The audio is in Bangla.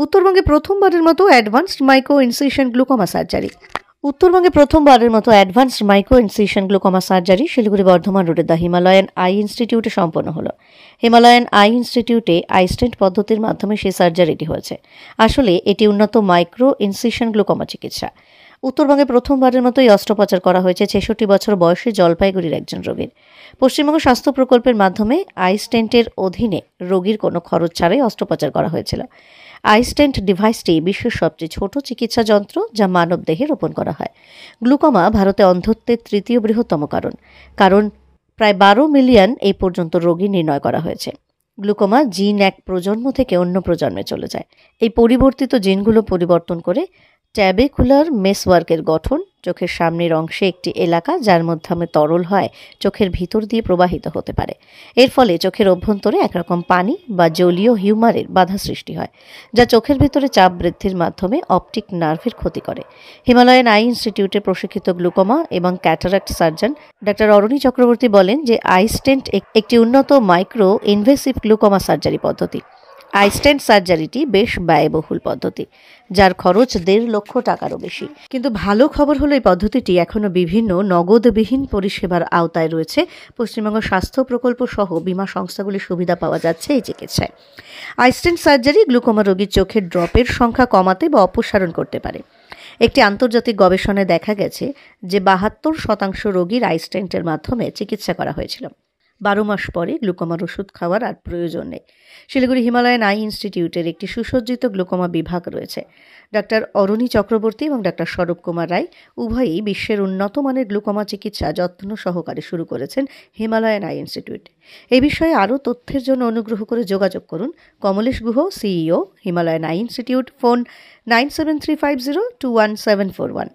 উত্তরবঙ্গে প্রথমবারের মতো advanced micro incision glaucoma surgery. উত্তরবঙ্গে প্রথমবারের মতো advanced micro incision glaucoma surgery Siliguri Bardhaman রোডে দ্য হিমালয়ান আই ইনস্টিটিউটে সম্পন্ন হলো। হিমালয়ান আই ইনস্টিটিউটে আই স্টেন্ট পদ্ধতির মাধ্যমে সেই সার্জারিটি হয়েছে। আসলে এটি উন্নত মাইক্রো ইনসিশন গ্লুকোমা চিকিৎসা। উত্তরবঙ্গে প্রথমবারের মতো এই অস্ত্রোপচার করা হয়েছে 66 বছর বয়সী জলপাইগুড়ির একজন রোগীর। পশ্চিমবঙ্গ স্বাস্থ্য প্রকল্পের মাধ্যমে আই স্টেন্টের অধীনে রোগীর কোনো খরচ ছাড়াই অস্ত্রোপচার করা হয়েছিল। আই স্টেন্ট ডিভাইসটি বিশ্বের সবচেয়ে ছোট চিকিৎসা যন্ত্র, যা মানব দেহে রোপণ করা হয়। গ্লুকোমা ভারতে অন্ধত্বের তৃতীয় বৃহত্তম কারণ প্রায় 12 মিলিয়ন এই পর্যন্ত রোগী নির্ণয় করা হয়েছে। গ্লুকোমা জিন এক প্রজন্ম থেকে অন্য প্রজন্মে চলে যায়। এই পরিবর্তিত জিনগুলো পরিবর্তন করে ট্যাবেকুলার মেসওয়ার্কের গঠন, চোখের সামনের অংশে একটি এলাকা যার মাধ্যমে তরল হয় চোখের ভিতর দিয়ে প্রবাহিত হতে পারে। এর ফলে চোখের অভ্যন্তরে একরকম পানি বা জলীয় হিউমারের বাধা সৃষ্টি হয়, যা চোখের ভিতরে চাপ বৃদ্ধির মাধ্যমে অপটিক নার্ভের ক্ষতি করে। হিমালয়ান আই ইনস্টিটিউটে প্রশিক্ষিত গ্লুকোমা এবং ক্যাটারাক্ট সার্জন ডাক্তার অরণি চক্রবর্তী বলেন যে আই স্টেন্ট একটি উন্নত মাইক্রো ইনভেসিভ গ্লুকোমা সার্জারি পদ্ধতি। আই স্টেন্ট সার্জারিটি বেশ ব্যয়বহুল পদ্ধতি, যার খরচ 1.5 লক্ষ টাকারও বেশি। কিন্তু ভালো খবর হলো এই পদ্ধতিটি এখনও বিভিন্ন নগদবিহীন পরিষেবার আওতায় রয়েছে। পশ্চিমবঙ্গ স্বাস্থ্য প্রকল্প সহ বীমা সংস্থাগুলির সুবিধা পাওয়া যাচ্ছে এই চিকিৎসায়। আই স্টেন্ট সার্জারি গ্লুকোমা রোগীর চোখের ড্রপের সংখ্যা কমাতে বা অপসারণ করতে পারে। একটি আন্তর্জাতিক গবেষণায় দেখা গেছে যে 72% রোগীর আই স্টেন্টের মাধ্যমে চিকিৎসা করা হয়েছিল। 12 মাস পরে গ্লুকোমার ওষুধ খাওয়ার আর প্রয়োজন নেই। শিলিগুড়ি হিমালয়ান আই ইনস্টিটিউটের একটি সুসজ্জিত গ্লুকোমা বিভাগ রয়েছে। ডাক্তার অরণি চক্রবর্তী এবং ডাক্তার স্বরূপ কুমার রায় উভয়ই বিশ্বের উন্নত মানের গ্লুকোমা চিকিৎসা যত্ন সহকারে শুরু করেছেন হিমালয়ান আই ইনস্টিটিউট। এই বিষয়ে আরও তথ্যের জন্য অনুগ্রহ করে যোগাযোগ করুন Kamlesh Guha, CEO, Himalayan eye institute, phone 9735021741।